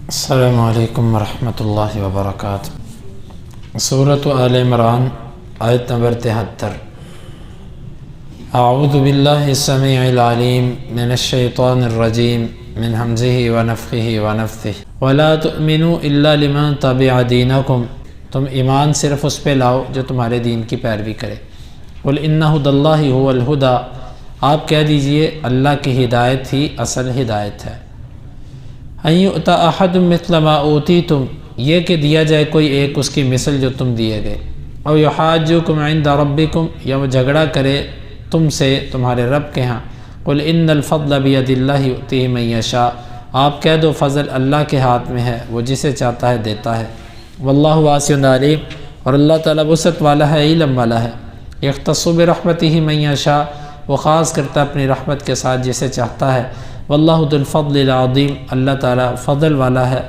السلام علیکم ورحمۃ اللہ وبرکاتہ۔ سورۃ آل عمران آیت نمبر 73۔ اعوذ باللہ السمیع العلیم من الشیطان الرجیم من حمزہ ونفخہ ونفثہ ولا تؤمنوا الا لمن تبع دینکم، تم ایمان صرف اس پہ لاؤ جو تمہارے دین کی پیروی کرے۔ قل ان ھدی اللہ ھو الھدی، آپ کہہ دیجئے اللہ کی ہدایت ہی اصل ہدایت ہے۔ ان یؤتی احد مثل ما اوتیتم، یہ کہ دیا جائے کوئی ایک اس کی مثل جو تم دیے گئے۔ او یحاجوکم عند ربکم، یا وہ جھگڑا کرے تم سے تمہارے رب کے ہاں۔ قل ان الفضل بید اللہ یؤتیہ من یشاء، آپ کہہ دو فضل اللہ کے ہاتھ میں ہے، وہ جسے چاہتا ہے دیتا ہے۔ واللہ واسع علیم، اور اللہ تعالیٰ وسعت والا ہے، علم والا ہے۔ یختص برحمتہ من یشاء، وہ خاص کرتا ہے اپنی رحمت کے ساتھ جسے چاہتا ہے۔ واللہ ذو الفضل العظیم، اللہ تعالیٰ فضل والا ہے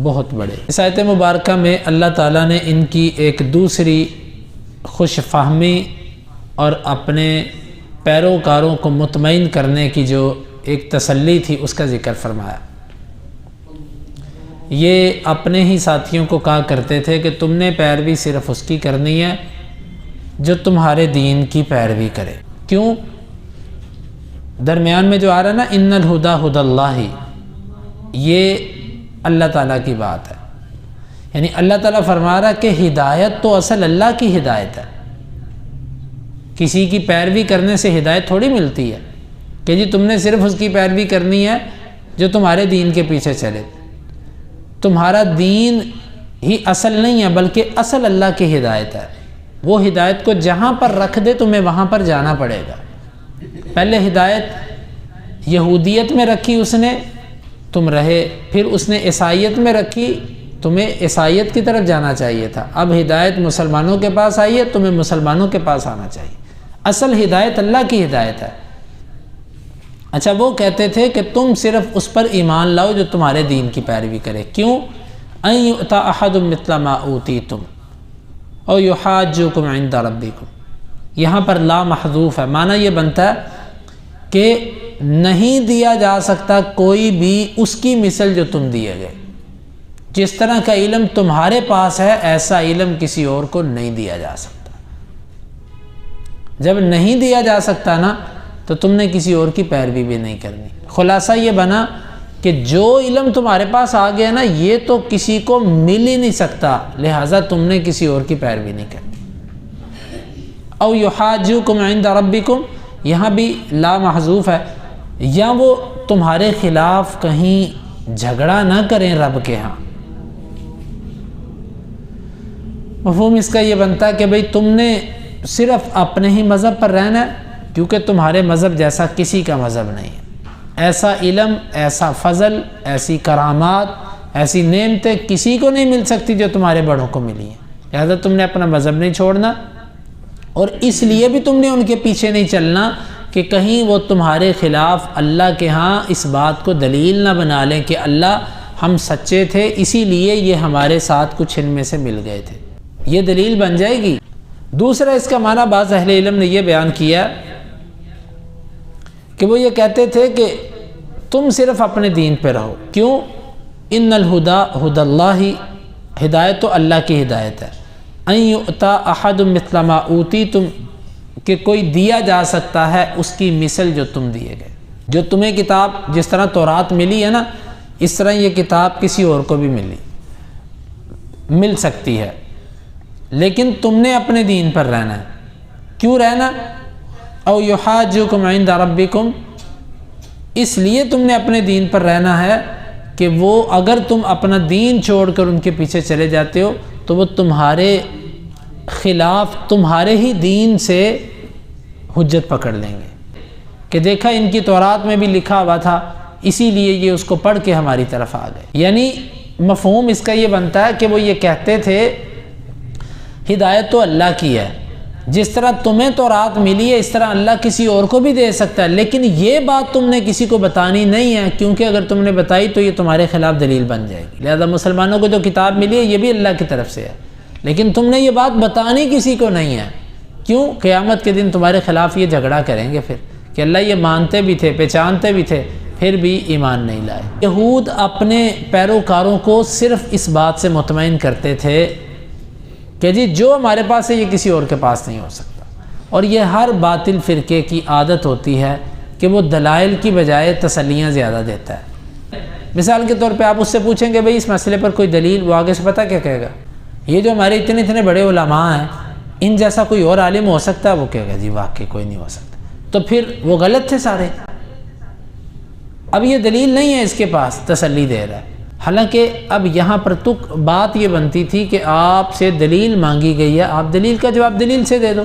بہت بڑے۔ اس آیت مبارکہ میں اللہ تعالیٰ نے ان کی ایک دوسری خوش فہمی اور اپنے پیروکاروں کو مطمئن کرنے کی جو ایک تسلی تھی اس کا ذکر فرمایا۔ یہ اپنے ہی ساتھیوں کو کہا کرتے تھے کہ تم نے پیروی صرف اس کی کرنی ہے جو تمہارے دین کی پیروی کرے۔ کیوں؟ درمیان میں جو آ رہا ہے نا ان الہدی ھدی اللہ، یہ اللہ تعالیٰ کی بات ہے، یعنی اللہ تعالیٰ فرما رہا ہے کہ ہدایت تو اصل اللہ کی ہدایت ہے۔ کسی کی پیروی کرنے سے ہدایت تھوڑی ملتی ہے کہ جی تم نے صرف اس کی پیروی کرنی ہے جو تمہارے دین کے پیچھے چلے۔ تمہارا دین ہی اصل نہیں ہے، بلکہ اصل اللہ کی ہدایت ہے۔ وہ ہدایت کو جہاں پر رکھ دے تمہیں وہاں پر جانا پڑے گا۔ پہلے ہدایت یہودیت میں رکھی اس نے، تم رہے، پھر اس نے عیسائیت میں رکھی، تمہیں عیسائیت کی طرف جانا چاہیے تھا۔ اب ہدایت مسلمانوں کے پاس آئی ہے، تمہیں مسلمانوں کے پاس آنا چاہیے۔ اصل ہدایت اللہ کی ہدایت ہے۔ اچھا، وہ کہتے تھے کہ تم صرف اس پر ایمان لاؤ جو تمہارے دین کی پیروی کرے۔ کیوں؟ ان یؤتی احد مثل ما اوتیتم او یحاجوکم عند ربکم، یہاں پر لا محذوف ہے، معنی یہ بنتا ہے کہ نہیں دیا جا سکتا کوئی بھی اس کی مثل جو تم دیے گئے۔ جس طرح کا علم تمہارے پاس ہے ایسا علم کسی اور کو نہیں دیا جا سکتا۔ جب نہیں دیا جا سکتا نا تو تم نے کسی اور کی پیروی بھی نہیں کرنی۔ خلاصہ یہ بنا کہ جو علم تمہارے پاس آ گیا نا یہ تو کسی کو مل ہی نہیں سکتا، لہٰذا تم نے کسی اور کی پیروی نہیں کرنی۔ او یحاجوکم عند ربکم، یہاں بھی لا محذوف ہے، یا وہ تمہارے خلاف کہیں جھگڑا نہ کریں رب کے ہاں۔ مفہوم اس کا یہ بنتا ہے کہ بھئی تم نے صرف اپنے ہی مذہب پر رہنا ہے، کیونکہ تمہارے مذہب جیسا کسی کا مذہب نہیں ہے۔ ایسا علم، ایسا فضل، ایسی کرامات، ایسی نعمتیں کسی کو نہیں مل سکتی جو تمہارے بڑوں کو ملی ہیں، لہذا تم نے اپنا مذہب نہیں چھوڑنا، اور اس لیے بھی تم نے ان کے پیچھے نہیں چلنا کہ کہیں وہ تمہارے خلاف اللہ کے ہاں اس بات کو دلیل نہ بنا لیں کہ اللہ ہم سچے تھے اسی لیے یہ ہمارے ساتھ کچھ ان میں سے مل گئے تھے، یہ دلیل بن جائے گی۔ دوسرا اس کا معنی بعض اہل علم نے یہ بیان کیا کہ وہ یہ کہتے تھے کہ تم صرف اپنے دین پہ رہو۔ کیوں؟ ان الہدی ھدی اللہ، ہدایت تو اللہ کی ہدایت ہے۔ ان یؤتی احد مثل ما اوتیتم، کہ کوئی دیا جا سکتا ہے اس کی مثل جو تم دیے گئے۔ جو تمہیں کتاب جس طرح تورات ملی ہے نا اس طرح یہ کتاب کسی اور کو بھی مل سکتی ہے، لیکن تم نے اپنے دین پر رہنا ہے۔ کیوں رہنا؟ او یحاجوکم عند ربکم، اس لیے تم نے اپنے دین پر رہنا ہے کہ وہ اگر تم اپنا دین چھوڑ کر ان کے پیچھے چلے جاتے ہو تو وہ تمہارے خلاف تمہارے ہی دین سے حجت پکڑ لیں گے کہ دیکھا ان کی تورات میں بھی لکھا ہوا تھا، اسی لیے یہ اس کو پڑھ کے ہماری طرف آ گئے۔ یعنی مفہوم اس کا یہ بنتا ہے کہ وہ یہ کہتے تھے ہدایت تو اللہ کی ہے، جس طرح تمہیں تورات ملی ہے اس طرح اللہ کسی اور کو بھی دے سکتا ہے، لیکن یہ بات تم نے کسی کو بتانی نہیں ہے، کیونکہ اگر تم نے بتائی تو یہ تمہارے خلاف دلیل بن جائے گی۔ لہذا مسلمانوں کو جو کتاب ملی ہے یہ بھی اللہ کی طرف سے ہے، لیکن تم نے یہ بات بتانی کسی کو نہیں ہے۔ کیوں؟ قیامت کے دن تمہارے خلاف یہ جھگڑا کریں گے پھر کہ اللہ یہ مانتے بھی تھے، پہچانتے بھی تھے، پھر بھی ایمان نہیں لائے۔ یہود اپنے پیروکاروں کو صرف اس بات سے مطمئن کرتے تھے کہ جی جو ہمارے پاس ہے یہ کسی اور کے پاس نہیں ہو سکتا، اور یہ ہر باطل فرقے کی عادت ہوتی ہے کہ وہ دلائل کی بجائے تسلیاں زیادہ دیتا ہے۔ مثال کے طور پہ آپ اس سے پوچھیں گے بھئی اس مسئلے پر کوئی دلیل، وہ آگے سے پتہ کیا کہے گا؟ یہ جو ہمارے اتنے بڑے علماء ہیں ان جیسا کوئی اور عالم ہو سکتا ہے؟ وہ کہے گا جی واقعی کوئی نہیں ہو سکتا۔ تو پھر وہ غلط تھے سارے، اب یہ دلیل نہیں ہے اس کے پاس، تسلی دے رہا ہے۔ حالانکہ اب یہاں پر تو بات یہ بنتی تھی کہ آپ سے دلیل مانگی گئی ہے، آپ دلیل کا جواب دلیل سے دے دو۔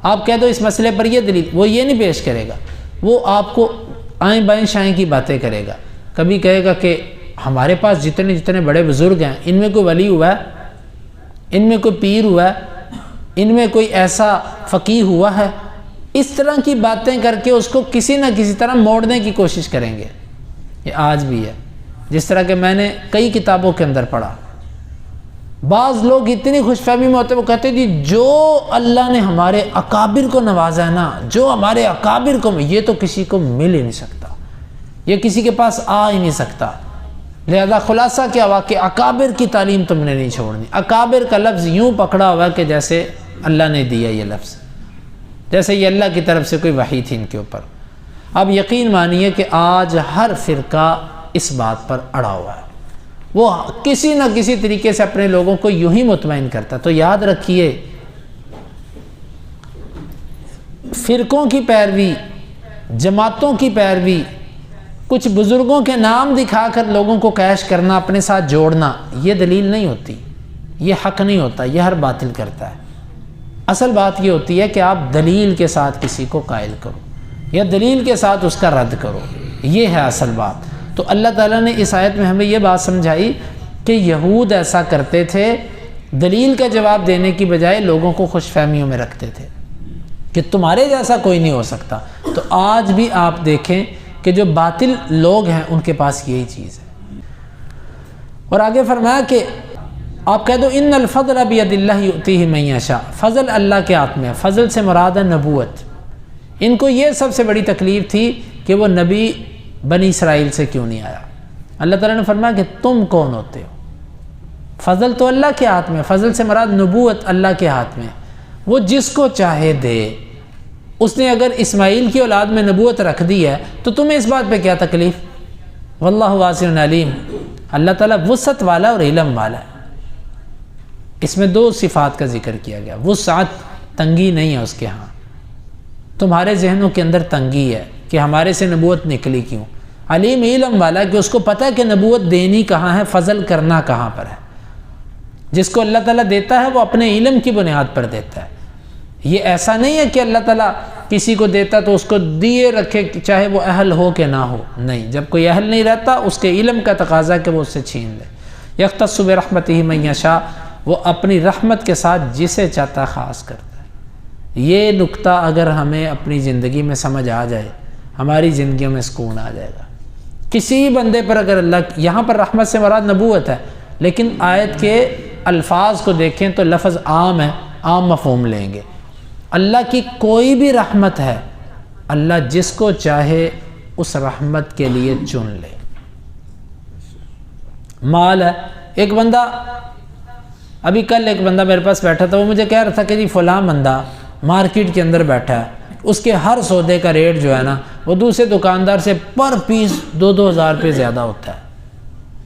آپ کہہ دو اس مسئلے پر یہ دلیل، وہ یہ نہیں پیش کرے گا، وہ آپ کو آئیں بائیں شائیں کی باتیں کرے گا۔ کبھی کہے گا کہ ہمارے پاس جتنے بڑے بزرگ ہیں ان میں کوئی ولی ہوا ہے، ان میں کوئی پیر ہوا ہے، ان میں کوئی ایسا فقیہ ہوا ہے، اس طرح کی باتیں کر کے اس کو کسی نہ کسی طرح موڑنے کی کوشش کریں گے۔ یہ آج بھی ہے، جس طرح کہ میں نے کئی کتابوں کے اندر پڑھا، بعض لوگ اتنی خوش فہمی میں ہوتے ہیں، وہ کہتے ہیں جی جو اللہ نے ہمارے اکابر کو نوازا ہے نا، جو ہمارے اکابر کو، یہ تو کسی کو مل ہی نہیں سکتا، یہ کسی کے پاس آ ہی نہیں سکتا، لہذا خلاصہ کیا ہوا کہ اکابر کی تعلیم تم نے نہیں چھوڑنی۔ اکابر کا لفظ یوں پکڑا ہوا کہ جیسے اللہ نے دیا یہ لفظ، جیسے یہ اللہ کی طرف سے کوئی وحی تھی ان کے اوپر۔ اب یقین مانیے کہ آج ہر فرقہ اس بات پر اڑا ہوا ہے، وہ کسی نہ کسی طریقے سے اپنے لوگوں کو یوں ہی مطمئن کرتا ہے۔ تو یاد رکھیے، فرقوں کی پیروی، جماعتوں کی پیروی، کچھ بزرگوں کے نام دکھا کر لوگوں کو کیش کرنا، اپنے ساتھ جوڑنا، یہ دلیل نہیں ہوتی، یہ حق نہیں ہوتا، یہ ہر باطل کرتا ہے۔ اصل بات یہ ہوتی ہے کہ آپ دلیل کے ساتھ کسی کو قائل کرو یا دلیل کے ساتھ اس کا رد کرو، یہ ہے اصل بات۔ تو اللہ تعالیٰ نے اس آیت میں ہمیں یہ بات سمجھائی کہ یہود ایسا کرتے تھے، دلیل کا جواب دینے کی بجائے لوگوں کو خوش فہمیوں میں رکھتے تھے کہ تمہارے جیسا کوئی نہیں ہو سکتا۔ تو آج بھی آپ دیکھیں کہ جو باطل لوگ ہیں ان کے پاس یہی چیز ہے۔ اور آگے فرمایا کہ آپ کہہ دو ان الفضل بید اللہ یؤتیہ من یشاء، فضل اللہ کے ہاتھ میں ہے۔ فضل سے مراد ہے نبوت۔ ان کو یہ سب سے بڑی تکلیف تھی کہ وہ نبی بنی اسرائیل سے کیوں نہیں آیا۔ اللہ تعالیٰ نے فرمایا کہ تم کون ہوتے ہو؟ فضل تو اللہ کے ہاتھ میں، فضل سے مراد نبوت اللہ کے ہاتھ میں، وہ جس کو چاہے دے۔ اس نے اگر اسماعیل کی اولاد میں نبوت رکھ دی ہے تو تمہیں اس بات پہ کیا تکلیف؟ واللہ واسع علیم، اللہ تعالیٰ وسعت والا اور علم والا ہے۔ اس میں دو صفات کا ذکر کیا گیا، وسعت، تنگی نہیں ہے اس کے ہاں۔ تمہارے ذہنوں کے اندر تنگی ہے کہ ہمارے سے نبوت نکلی کیوں۔ علیم، علم والا کہ اس کو پتہ ہے کہ نبوت دینی کہاں ہے، فضل کرنا کہاں پر ہے۔ جس کو اللہ تعالیٰ دیتا ہے وہ اپنے علم کی بنیاد پر دیتا ہے۔ یہ ایسا نہیں ہے کہ اللہ تعالیٰ کسی کو دیتا تو اس کو دیے رکھے چاہے وہ اہل ہو کہ نہ ہو، نہیں، جب کوئی اہل نہیں رہتا اس کے علم کا تقاضا کہ وہ اس سے چھین لے۔ یختص برحمتہ من یشاء، وہ اپنی رحمت کے ساتھ جسے چاہتا خاص کرتا ہے۔ یہ نقطہ اگر ہمیں اپنی زندگی میں سمجھ آ جائے، ہماری زندگیوں میں سکون آ جائے گا۔ کسی بندے پر اگر اللہ، یہاں پر رحمت سے مراد نبوت ہے، لیکن آیت کے الفاظ کو دیکھیں تو لفظ عام ہے، عام مفہوم لیں گے۔ اللہ کی کوئی بھی رحمت ہے، اللہ جس کو چاہے اس رحمت کے لیے چن لے۔ مال ہے، ایک بندہ، ابھی کل ایک بندہ میرے پاس بیٹھا تھا، وہ مجھے کہہ رہا تھا کہ جی فلاں بندہ مارکیٹ کے اندر بیٹھا ہے، اس کے ہر سودے کا ریٹ جو ہے نا وہ دوسرے دکاندار سے پر پیس 2,000 روپے زیادہ ہوتا ہے،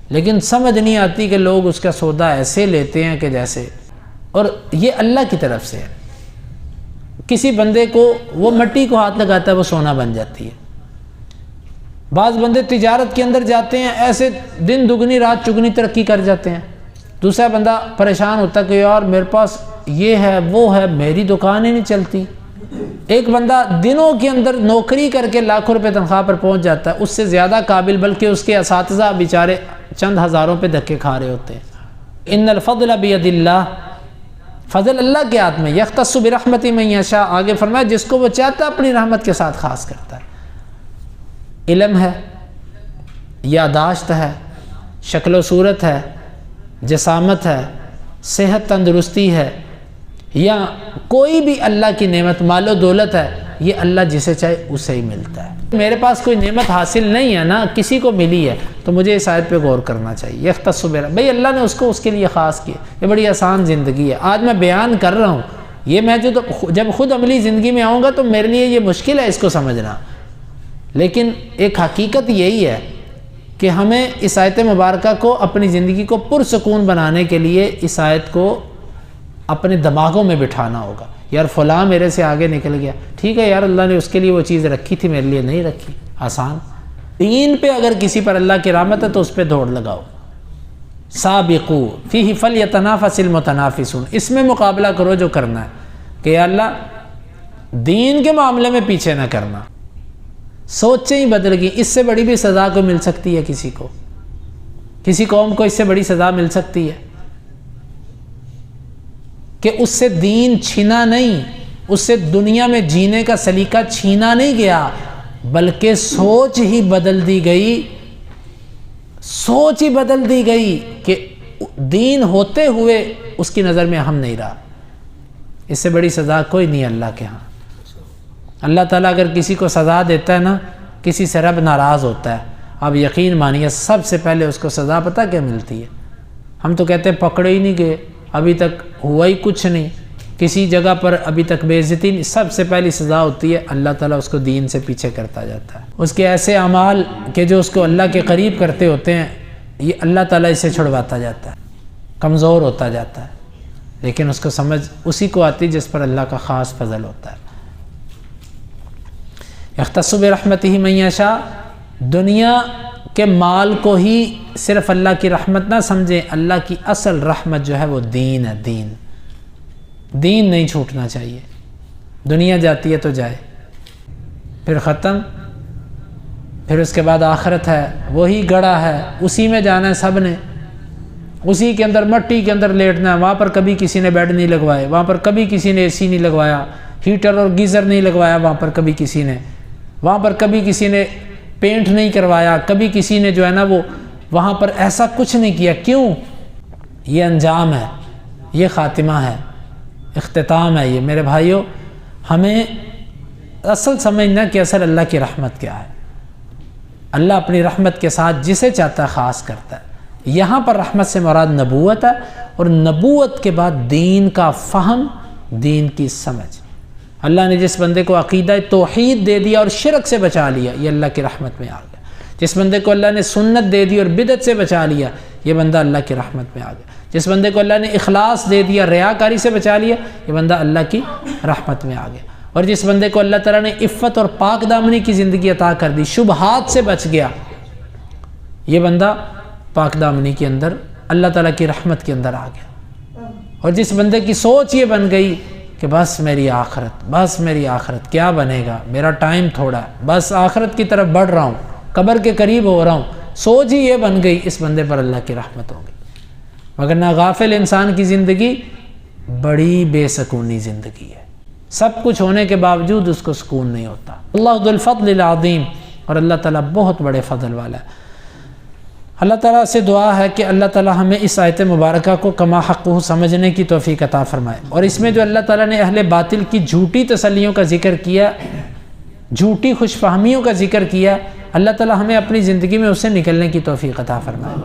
لیکن سمجھ نہیں آتی کہ لوگ اس کا سودا ایسے لیتے ہیں کہ جیسے، اور یہ اللہ کی طرف سے ہے۔ کسی بندے کو وہ مٹی کو ہاتھ لگاتا ہے وہ سونا بن جاتی ہے۔ بعض بندے تجارت کے اندر جاتے ہیں، ایسے دن دگنی رات چگنی ترقی کر جاتے ہیں۔ دوسرا بندہ پریشان ہوتا ہے کہ یار میرے پاس یہ ہے وہ ہے، میری دکان ہی نہیں چلتی۔ ایک بندہ دنوں کے اندر نوکری کر کے لاکھوں روپے تنخواہ پر پہنچ جاتا ہے، اس سے زیادہ قابل، بلکہ اس کے اساتذہ بیچارے چند ہزاروں پہ دھکے کھا رہے ہوتے ہیں۔ ان الفضل بید اللہ، فضل اللہ کے ہاتھ میں، یختص برحمتہ من یشاء، آگے فرمایا جس کو وہ چاہتا ہے اپنی رحمت کے ساتھ خاص کرتا ہے۔ علم ہے، یاداشت ہے، شکل و صورت ہے، جسامت ہے، صحت تندرستی ہے، یا کوئی بھی اللہ کی نعمت، مال و دولت ہے، یہ اللہ جسے چاہے اسے ہی ملتا ہے۔ میرے پاس کوئی نعمت حاصل نہیں ہے نا، کسی کو ملی ہے، تو مجھے اس آیت پہ غور کرنا چاہیے۔ یختص بھائی اللہ نے اس کو اس کے لیے خاص کیا، یہ بڑی آسان زندگی ہے۔ آج میں بیان کر رہا ہوں، یہ میں جب خود عملی زندگی میں آؤں گا تو میرے لیے یہ مشکل ہے اس کو سمجھنا، لیکن ایک حقیقت یہی ہے کہ ہمیں اس آیت مبارکہ کو اپنی زندگی کو پرسکون بنانے کے لیے اس آیت کو اپنے دماغوں میں بٹھانا ہوگا۔ یار فلاں میرے سے آگے نکل گیا، ٹھیک ہے یار، اللہ نے اس کے لیے وہ چیز رکھی تھی، میرے لیے نہیں رکھی، آسان۔ دین پہ اگر کسی پر اللہ کی رحمت ہے تو اس پہ دوڑ لگاؤ۔ سابقو فیہ فلیتنافس المتنافسون، اس میں مقابلہ کرو جو کرنا ہے کہ یا اللہ دین کے معاملے میں پیچھے نہ کرنا۔ سوچیں ہی بدل گئی، اس سے بڑی بھی سزا کو مل سکتی ہے کسی کو، کسی قوم کو اس سے بڑی سزا مل سکتی ہے کہ اس سے دین چھینا نہیں، اس سے دنیا میں جینے کا سلیقہ چھینا نہیں گیا، بلکہ سوچ ہی بدل دی گئی، سوچ ہی بدل دی گئی کہ دین ہوتے ہوئے اس کی نظر میں اہم نہیں رہا۔ اس سے بڑی سزا کوئی نہیں اللہ کے ہاں۔ اللہ تعالیٰ اگر کسی کو سزا دیتا ہے نا، کسی سے رب ناراض ہوتا ہے، آپ یقین مانیے سب سے پہلے اس کو سزا پتہ کیا ملتی ہے؟ ہم تو کہتے ہیں پکڑے ہی نہیں گئے، ابھی تک ہوا ہی کچھ نہیں، کسی جگہ پر ابھی تک بے عزتی نہیں، سب سے پہلی سزا ہوتی ہے اللہ تعالیٰ اس کو دین سے پیچھے کرتا جاتا ہے۔ اس کے ایسے اعمال کہ جو اس کو اللہ کے قریب کرتے ہوتے ہیں، یہ اللہ تعالیٰ اسے چھڑواتا جاتا ہے، کمزور ہوتا جاتا ہے، لیکن اس کو سمجھ اسی کو آتی جس پر اللہ کا خاص فضل ہوتا ہے۔ یختص برحمتہ من یشاء، دنیا کے مال کو ہی صرف اللہ کی رحمت نہ سمجھیں، اللہ کی اصل رحمت جو ہے وہ دین ہے۔ دین نہیں چھوٹنا چاہیے۔ دنیا جاتی ہے تو جائے، پھر ختم، پھر اس کے بعد آخرت ہے، وہی گڑھا ہے، اسی میں جانا ہے سب نے، اسی کے اندر مٹی کے اندر لیٹنا ہے۔ وہاں پر کبھی کسی نے بیڈ نہیں لگوائے، وہاں پر کبھی کسی نے اے سی نہیں لگوایا، ہیٹر اور گیزر نہیں لگوایا وہاں پر کبھی کسی نے، وہاں پر کبھی کسی نے پینٹ نہیں کروایا، کبھی کسی نے جو ہے نا وہ وہاں پر ایسا کچھ نہیں کیا۔ کیوں؟ یہ انجام ہے، یہ خاتمہ ہے، اختتام ہے۔ یہ میرے بھائیوں، ہمیں اصل سمجھنا کہ اصل اللہ کی رحمت کیا ہے۔ اللہ اپنی رحمت کے ساتھ جسے چاہتا ہے خاص کرتا ہے۔ یہاں پر رحمت سے مراد نبوت ہے، اور نبوت کے بعد دین کا فہم، دین کی سمجھ۔ اللہ نے جس بندے کو عقیدہ توحید دے دیا اور شرک سے بچا لیا، یہ اللہ کی رحمت میں آ گیا۔ جس بندے کو اللہ نے سنت دے دی اور بدعت سے بچا لیا، یہ بندہ اللہ کی رحمت میں آ گیا۔ جس بندے کو اللہ نے اخلاص دے دیا، ریاکاری سے بچا لیا، یہ بندہ اللہ کی رحمت میں آ گیا۔ اور جس بندے کو اللہ تعالیٰ نے عفت اور پاک دامنی کی زندگی عطا کر دی، شبہات سے بچ گیا، یہ بندہ پاک دامنی کے اندر اللہ تعالیٰ کی رحمت کے اندر آ گیا۔ اور جس بندے کی سوچ یہ بن گئی کہ بس میری آخرت، بس میری آخرت، کیا بنے گا، میرا ٹائم تھوڑا ہے، بس آخرت کی طرف بڑھ رہا ہوں، قبر کے قریب ہو رہا ہوں، سوچ ہی یہ بن گئی، اس بندے پر اللہ کی رحمت ہوگی۔ مگر نہ غافل انسان کی زندگی بڑی بے سکونی زندگی ہے، سب کچھ ہونے کے باوجود اس کو سکون نہیں ہوتا۔ اللہ ذو الفضل العظیم، اور اللہ تعالیٰ بہت بڑے فضل والا ہے۔ اللہ تعالیٰ سے دعا ہے کہ اللہ تعالیٰ ہمیں اس آیت مبارکہ کو کما حقہ سمجھنے کی توفیق عطا فرمائے، اور اس میں جو اللہ تعالیٰ نے اہل باطل کی جھوٹی تسلیوں کا ذکر کیا، جھوٹی خوش فہمیوں کا ذکر کیا، اللہ تعالیٰ ہمیں اپنی زندگی میں اس سے نکلنے کی توفیق عطا فرمائے۔